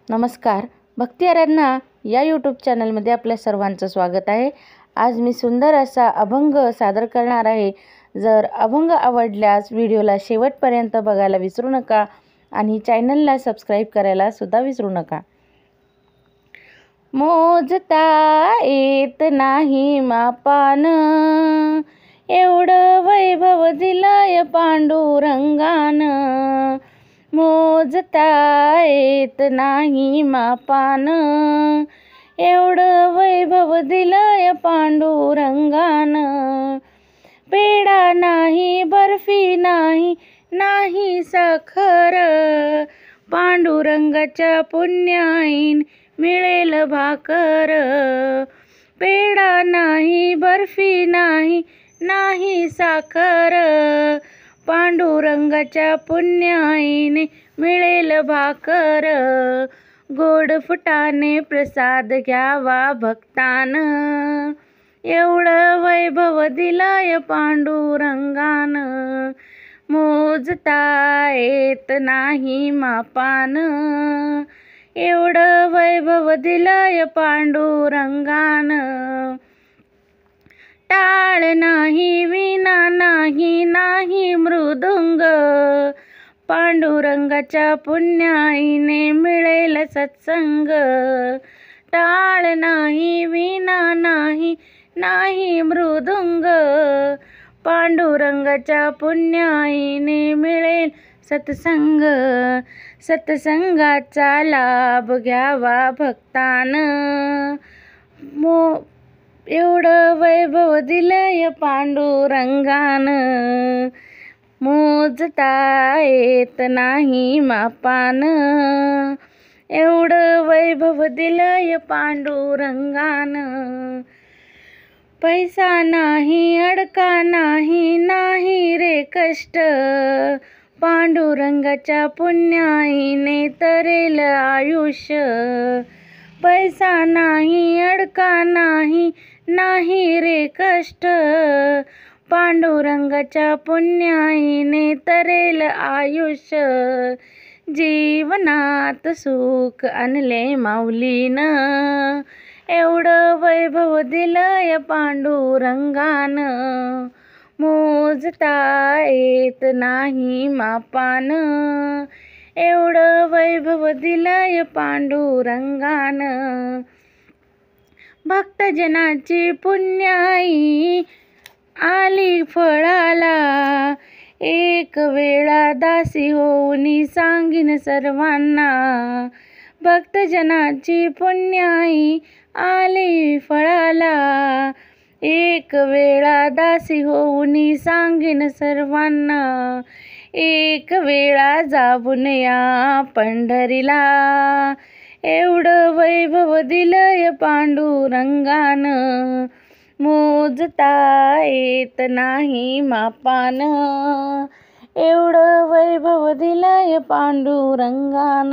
नमस्कार, भक्ती आराधना या यूट्यूब चॅनलमध्ये आपल्या सर्वांचं स्वागत आहे। आज मी सुंदर असा अभंग सादर करणार आहे। जर अभंग आवडल्यास व्हिडिओला शेवटपर्यंत बघायला विसरू नका आणि चॅनलला सबस्क्राइब करायला सुद्धा विसरू नका। मोजता येत नाही मापान, एवढं वैभव दिलंय पांडुरंगान। मोजता येत नाही मापान, एवढं वैभव दिलंय पांडुरंगान। पेढा नाही, बर्फी नाही, नाही साखर, पांडुरंगाच्या पुण्याईन मिळेल भाकर। पेढा नाही, बर्फी नाही, नाही साखर, पांडुरंगाच्या पुण्याईने मिळेल भाकर। गोड फुटाने प्रसाद घ्यावा भक्तान, एवढं वैभव दिलंय पांडुरंगान। मोजता येत नाही मापान, एवढं वैभव दिलंय पांडुरंगान। टाळ नाही, वीणा नाही, नाही मृदुंग, पांडुरंगाच्या पुण्याईने मिळेल सत्संग। टाळ नाही, वीणा नाही, नाही मृदुंग, पांडुरंगाच्या पुण्याईने मिळेल सत्संग। सत्संगाचा लाभ घ्यावा भक्तान, एवढं वैभव दिलंय पांडुरंगान। मोजता येत नाही मापान, एवढं वैभव दिलंय पांडुरंगान। पैसा नाही, अडका नाही, नाही रे कष्ट, पांडुरंगाच्या पुण्याईने तरेल आयुष्य। पैसा नाही, अडका नाही, नाही रे कष्ट, पांडुरंगाच्या पुण्याईने तरेल आयुष्य। जीवनात सुख आणले माऊलीन, एवढं वैभव दिलंय पांडुरंगान। मोजता येत नाही मापान, एवढं वैभव दिलंय पांडुरंगान। भक्तजनाची पुण्याई आली फळाला, एक वेळा दासी होऊन सांगीन सर्वांना। भक्तजनाची पुण्याई आली फळाला, एक वेळा दासी होऊन सांगीन सर्वांना। एक वेळा जाऊन या पंढरीला, एवढं वैभव दिलंय पांडुरंगान। मोजता येत नाही मापान, एवढं वैभव दिलंय पांडुरंगान।